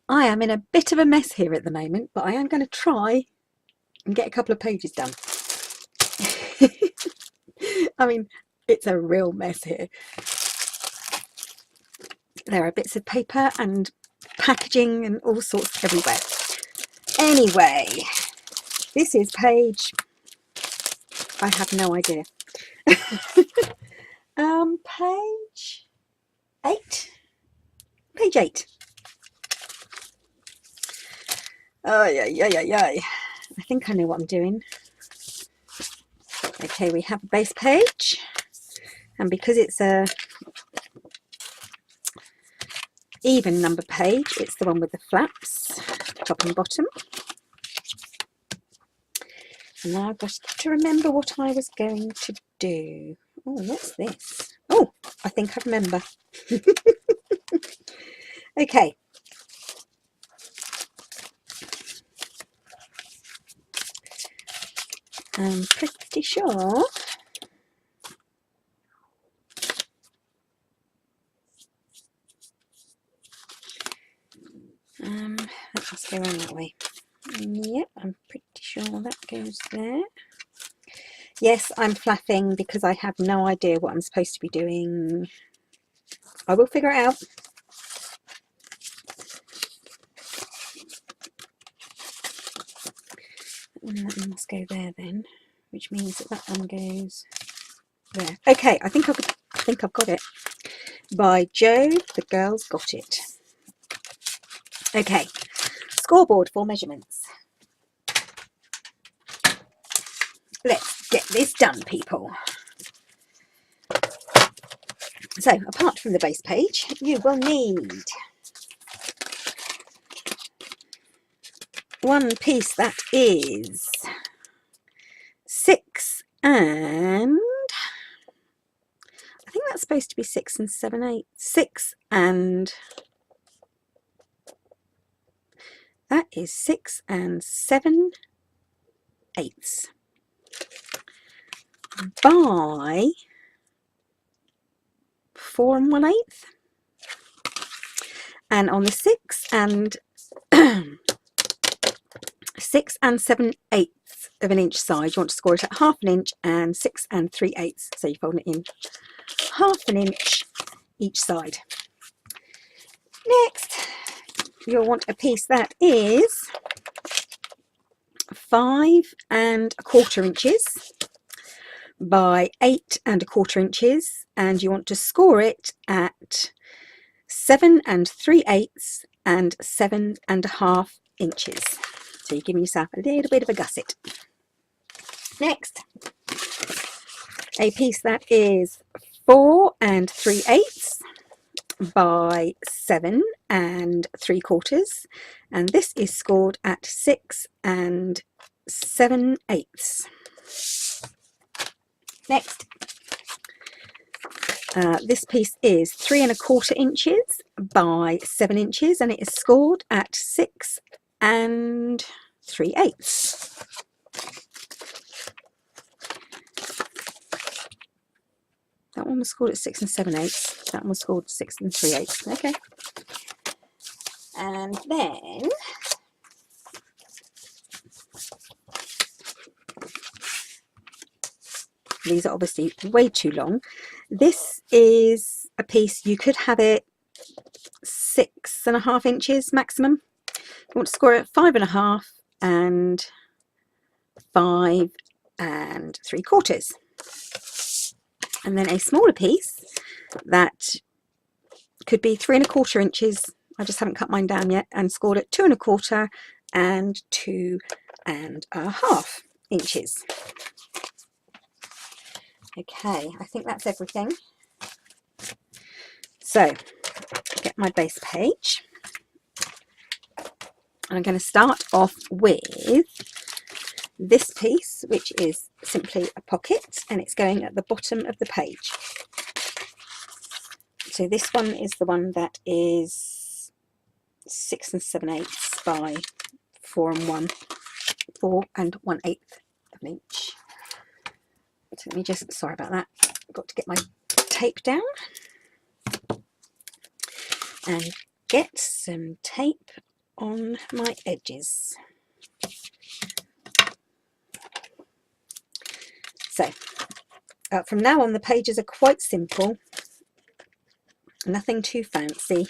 I am in a bit of a mess here at the moment, but I am going to try and get a couple of pages done. I mean, it's a real mess here. There are bits of paper and packaging and all sorts everywhere. Anyway, this is page, I have no idea. Page 8. Page 8. Oh, yeah. I think I know what I'm doing. Okay, we have a base page, and because it's a even number page, it's the one with the flaps, top and bottom. And now I've got to remember what I was going to do. Oh, what's this? Oh, I think I remember. Okay. I'm pretty sure let's go around that way. Yep, I'm pretty sure that goes there. Yes, I'm flapping because I have no idea what I'm supposed to be doing. I will figure it out. And that one must go there then, which means that that one goes there. Okay, I think I've got it. By Jove, the girls got it. Okay, scoreboard for measurements. Let's get this done, people. So, apart from the base page, you will need one piece that is 6 and I think that's supposed to be 6 and 7/8. 6 and that is 6 and 7/8 by 4 and 1/8. And on the 6 and 6 and 7/8 of an inch side, you want to score it at 1/2 inch and 6 and 3/8. So you fold it in 1/2 inch each side. Next, you'll want a piece that is 5 1/4 inches by 8 1/4 inches, and you want to score it at 7 3/8 and 7 1/2 inches. So you're giving yourself a little bit of a gusset. Next, a piece that is 4 3/8 by 7 3/4, and this is scored at 6 7/8. Next, this piece is 3 1/4 inches by 7 inches, and it is scored at 6 3/8. That one was scored at 6 7/8. That one was scored 6 3/8. Okay. And then these are obviously way too long. This is a piece, you could have it 6 1/2 inches maximum. You want to score it 5 1/2 and 5 3/4. And then a smaller piece that could be 3 1/4 inches. I just haven't cut mine down yet, and scored at 2 1/4 and 2 1/2 inches. Okay, I think that's everything. So, get my base page. And I'm going to start off with this piece, which is simply a pocket, and it's going at the bottom of the page. So this one is the one that is 6 7/8 by 4 1/8 of an inch. So let me just, sorry about that, I've got to get my tape down and get some tape on my edges. So from now on the pages are quite simple, nothing too fancy,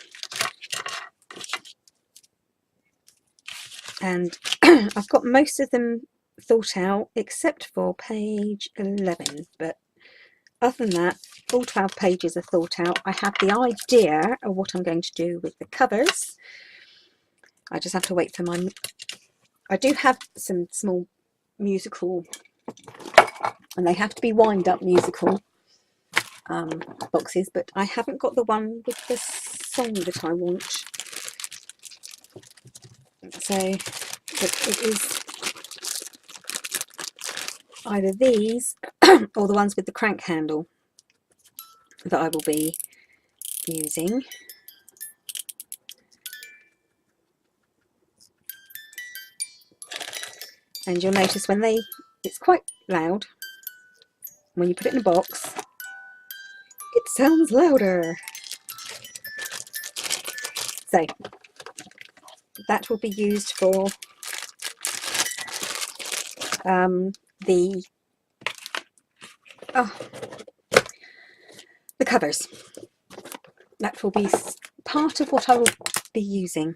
and I've got most of them thought out except for page 11, but other than that all 12 pages are thought out. I have the idea of what I'm going to do with the covers. I just have to wait for my... I do have some small musical, and they have to be wind up musical boxes, but I haven't got the one with the song that I want. So it is either these or the ones with the crank handle that I will be using. And you'll notice when it's quite loud. When you put it in a box, it sounds louder. So that will be used for the covers. That will be part of what I will be using.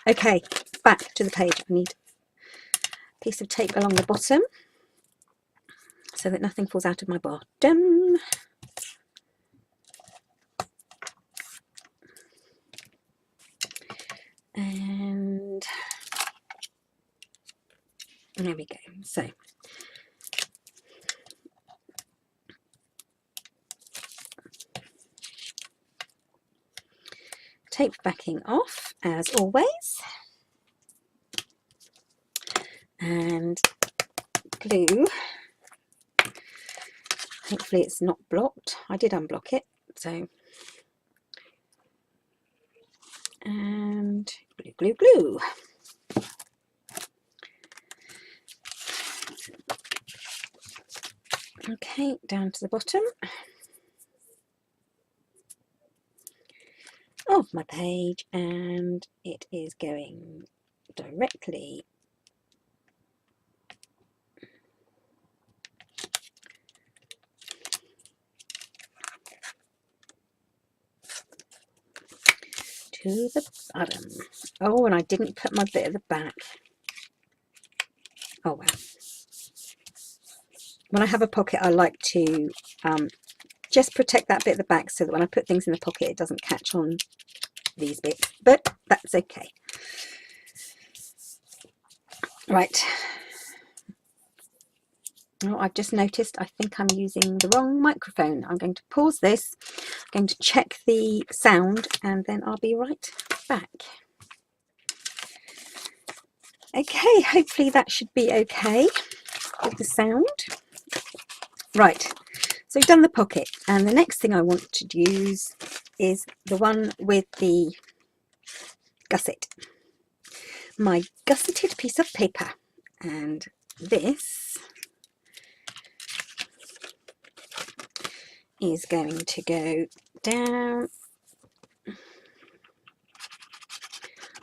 Okay, back to the page. I need a piece of tape along the bottom so that nothing falls out of my bottom. And there we go. So tape backing off as always, and glue. Hopefully it's not blocked. I did unblock it, so, and glue, glue, glue. Okay, down to the bottom of my page, and it is going directly to the bottom. Oh, and I didn't put my bit at the back. Oh well. When I have a pocket, I like to just protect that bit at the back so that when I put things in the pocket it doesn't catch on these bits, but that's okay. Right. Oh, I've just noticed I think I'm using the wrong microphone. I'm going to pause this, I'm going to check the sound, and then I'll be right back. Okay, hopefully that should be okay with the sound. Right, so we've done the pocket, and the next thing I want to use is the one with the gusset. My gusseted piece of paper, and this is going to go down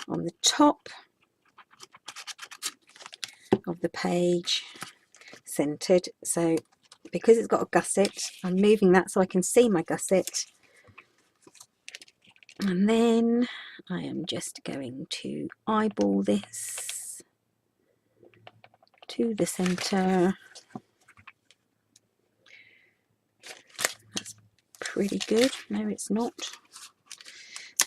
on the top of the page, centered. So because it's got a gusset, I'm moving that so I can see my gusset, and then I am just going to eyeball this to the center. That's pretty good. No, it's not.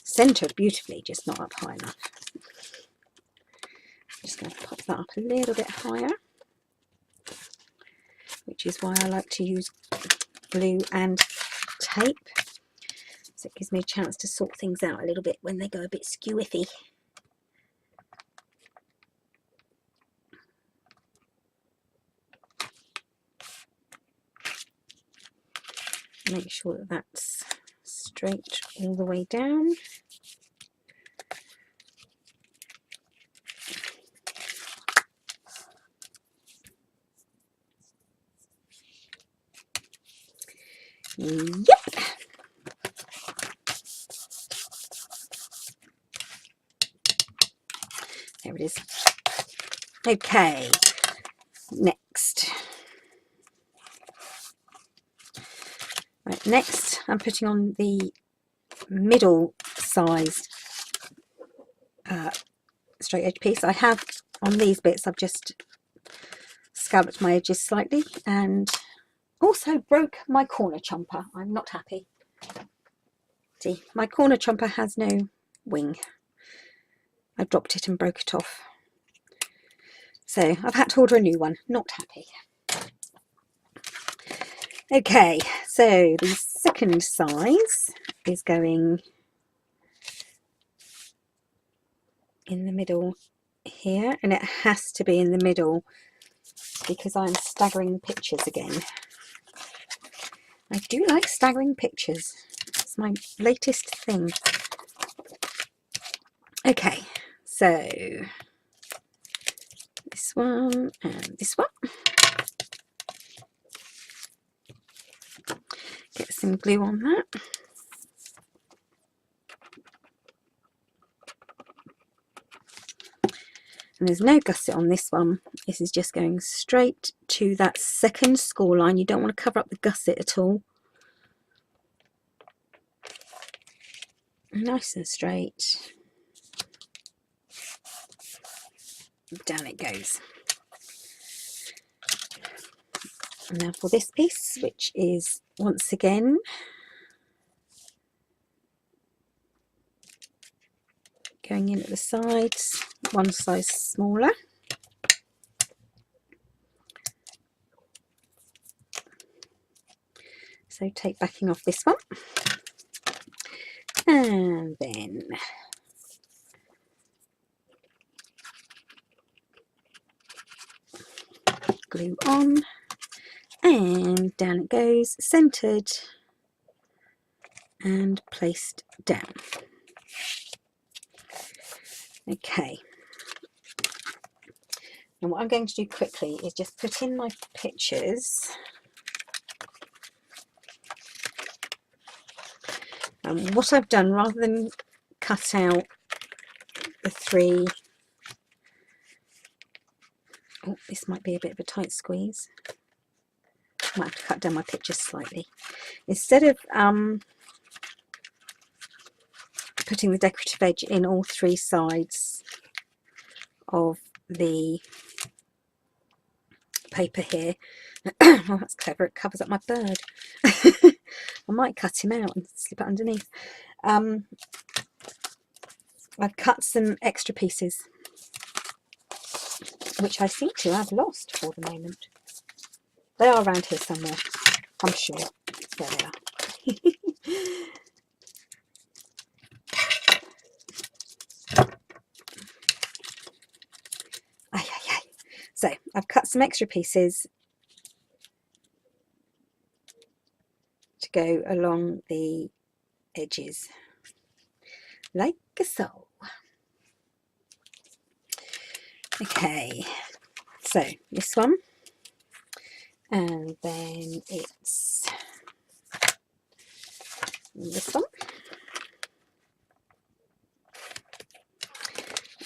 Centered beautifully, just not up high enough. I'm just going to pop that up a little bit higher, which is why I like to use glue and tape, so it gives me a chance to sort things out a little bit when they go a bit skew-iffy. Make sure that that's straight all the way down. Yep. it is. Okay, next. Right, next I'm putting on the middle sized straight edge piece. I have on these bits, I've just scalloped my edges slightly and also broke my corner chomper. I'm not happy. See, my corner chomper has no wing. I dropped it and broke it off. So I've had to order a new one. Not happy. Okay, so the second size is going in the middle here, and it has to be in the middle because I'm staggering pictures again. I do like staggering pictures. It's my latest thing. Okay, so this one and this one. Get some glue on that. And there's no gusset on this one. This is just going straight to that second score line. You don't want to cover up the gusset at all. Nice and straight. Down it goes. And now for this piece, which is once again going in at the sides, one size smaller. So take backing off this one, and then glue on, and down it goes, centered and placed down. Okay, and what I'm going to do quickly is just put in my pictures. And what I've done, rather than cut out the three, oh, this might be a bit of a tight squeeze. I might have to cut down my pictures slightly. Instead of putting the decorative edge in all three sides of the paper here, oh, that's clever, it covers up my bird. I might cut him out and slip it underneath. I've cut some extra pieces, which I seem to have lost for the moment. They are around here somewhere, I'm sure. There they are. So I've cut some extra pieces to go along the edges, like so. Okay, so this one, and then it's this one,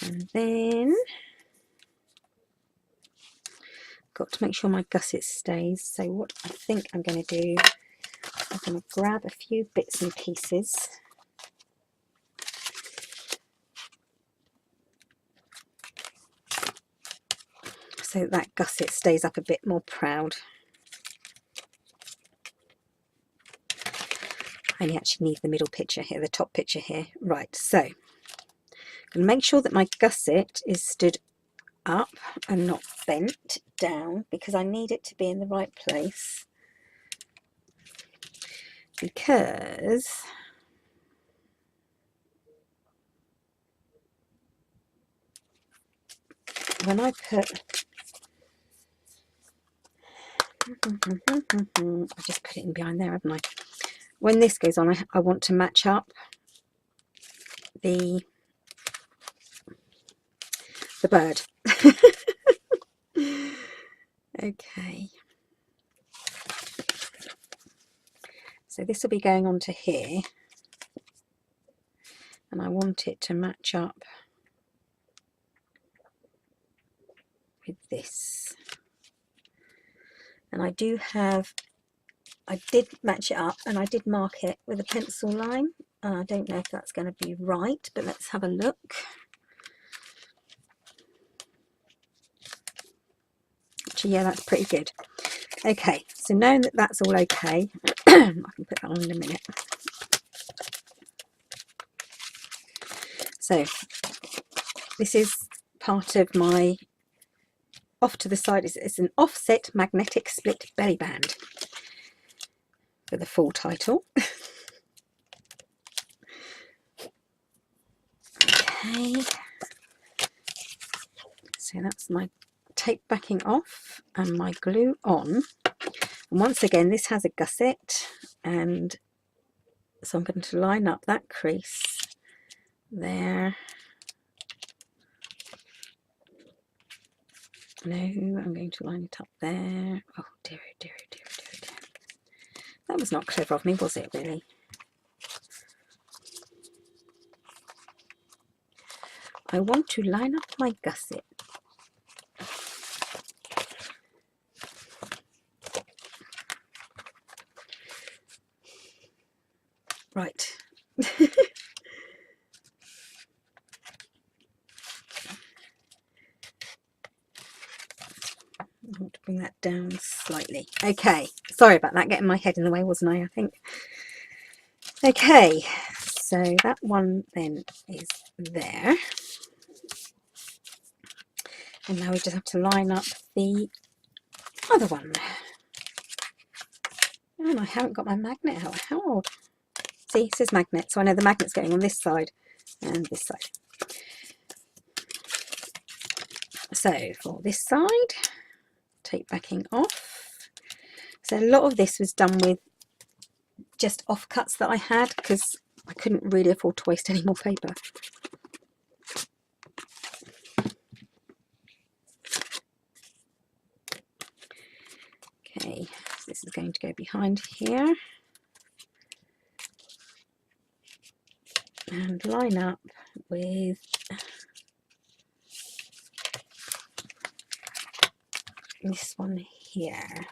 and then got to make sure my gusset stays. So what I think I'm going to do, I'm going to grab a few bits and pieces so that gusset stays up a bit more proud. I only actually need the middle picture here, the top picture here. Right, so I'm going to make sure that my gusset is stood up and not bent down, because I need it to be in the right place, because when I put I just put it in behind there, haven't I? When this goes on, I want to match up the bird. Okay, so this will be going on to here, and I want it to match up with this. And I did match it up, and I did mark it with a pencil line. I don't know if that's going to be right, but let's have a look. Actually, yeah, that's pretty good. Okay, so knowing that that's all okay, I can put that on in a minute. So this is part of my off to the side. It's an offset magnetic split belly band for the full title. Okay, so that's my tape backing off and my glue on. And once again, this has a gusset, and so I'm going to line up that crease there. No, I'm going to line it up there. Oh dear, dear, dear, dear, dear. That was not clever of me, was it, really? I want to line up my gusset. Right. I want to bring that down slightly. Okay, sorry about that, getting my head in the way, wasn't I think. Okay, so that one then is there. And now we just have to line up the other one. And I haven't got my magnet out. How odd. See, it says magnet, so I know the magnet's going on this side and this side. So for this side, tape backing off. So a lot of this was done with just offcuts that I had because I couldn't really afford to waste any more paper. Okay, so this is going to go behind here and line up with this one here.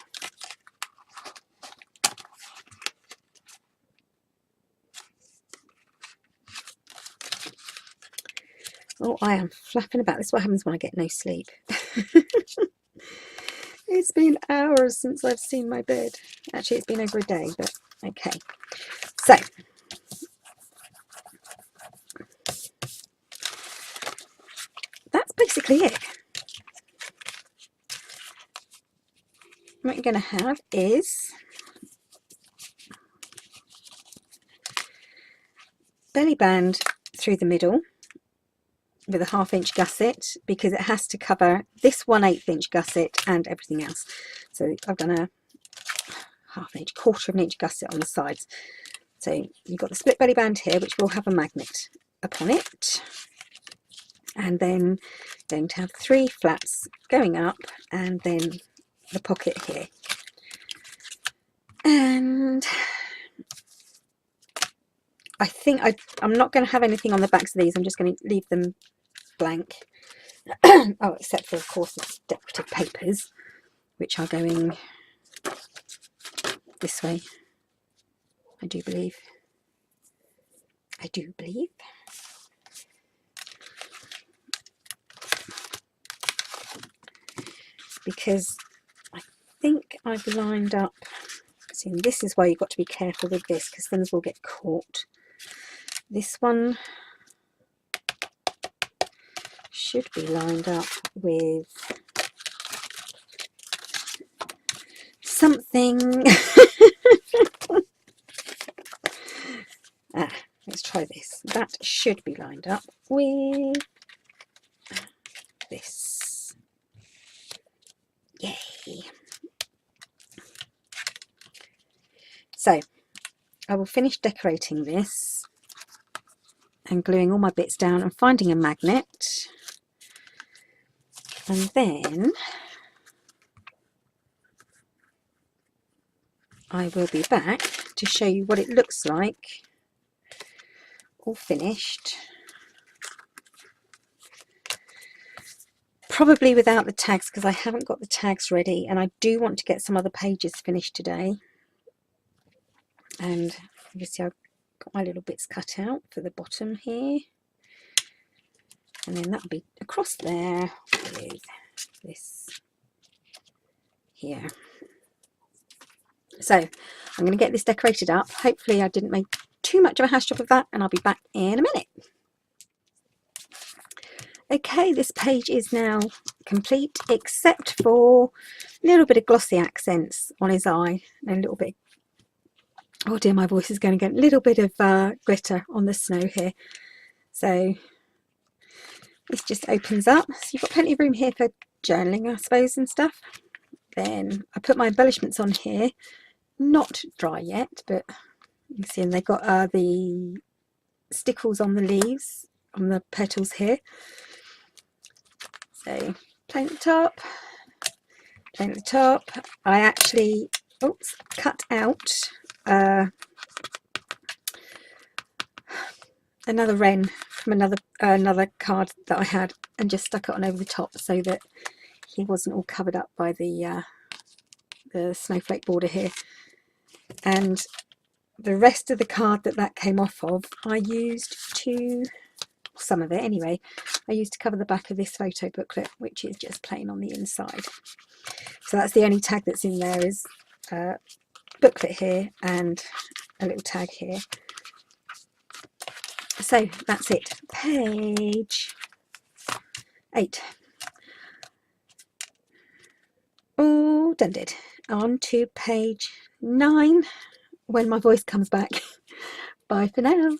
Oh, I am flapping about. This is what happens when I get no sleep. It's been hours since I've seen my bed. Actually, it's been over a day, but okay. So, that's basically it. What you're going to have is belly band through the middle with a 1/2 inch gusset, because it has to cover this 1/8 inch gusset and everything else. So I've done a 1/2 inch, 1/4 of an inch gusset on the sides. So you've got the split belly band here, which will have a magnet upon it, and then going to have 3 flaps going up, and then the pocket here. And I think I'm not going to have anything on the backs of these. I'm just going to leave them blank. Oh, except for, of course, the decorative papers, which are going this way. I do believe. Because I think I've lined up. See, this is why you've got to be careful with this, because things will get caught. This one should be lined up with something. Let's try this. That should be lined up with this. Yay! So I will finish decorating this and gluing all my bits down and finding a magnet, and then I will be back to show you what it looks like all finished, probably without the tags because I haven't got the tags ready, and I do want to get some other pages finished today. And obviously I've got my little bits cut out for the bottom here, and then that'll be across there with this here. So I'm going to get this decorated up. Hopefully I didn't make too much of a hash job of that, and I'll be back in a minute. Okay, this page is now complete except for a little bit of glossy accents on his eye and a little bit, oh dear, my voice is going to get a little bit of glitter on the snow here. So this just opens up, so you've got plenty of room here for journaling, I suppose, and stuff. Then I put my embellishments on here, not dry yet, but you can see, and they've got the stickles on the leaves, on the petals here. So plain at the top, plain at the top. I actually, oops, cut out another wren from another card that I had, and just stuck it on over the top so that he wasn't all covered up by the snowflake border here. And the rest of the card that came off of, I used to, some of it anyway, I used to cover the back of this photo booklet, which is just plain on the inside. So that's the only tag that's in there, is booklet here and a little tag here. So that's it, page 8. All done did. On to page 9 when my voice comes back. Bye for now.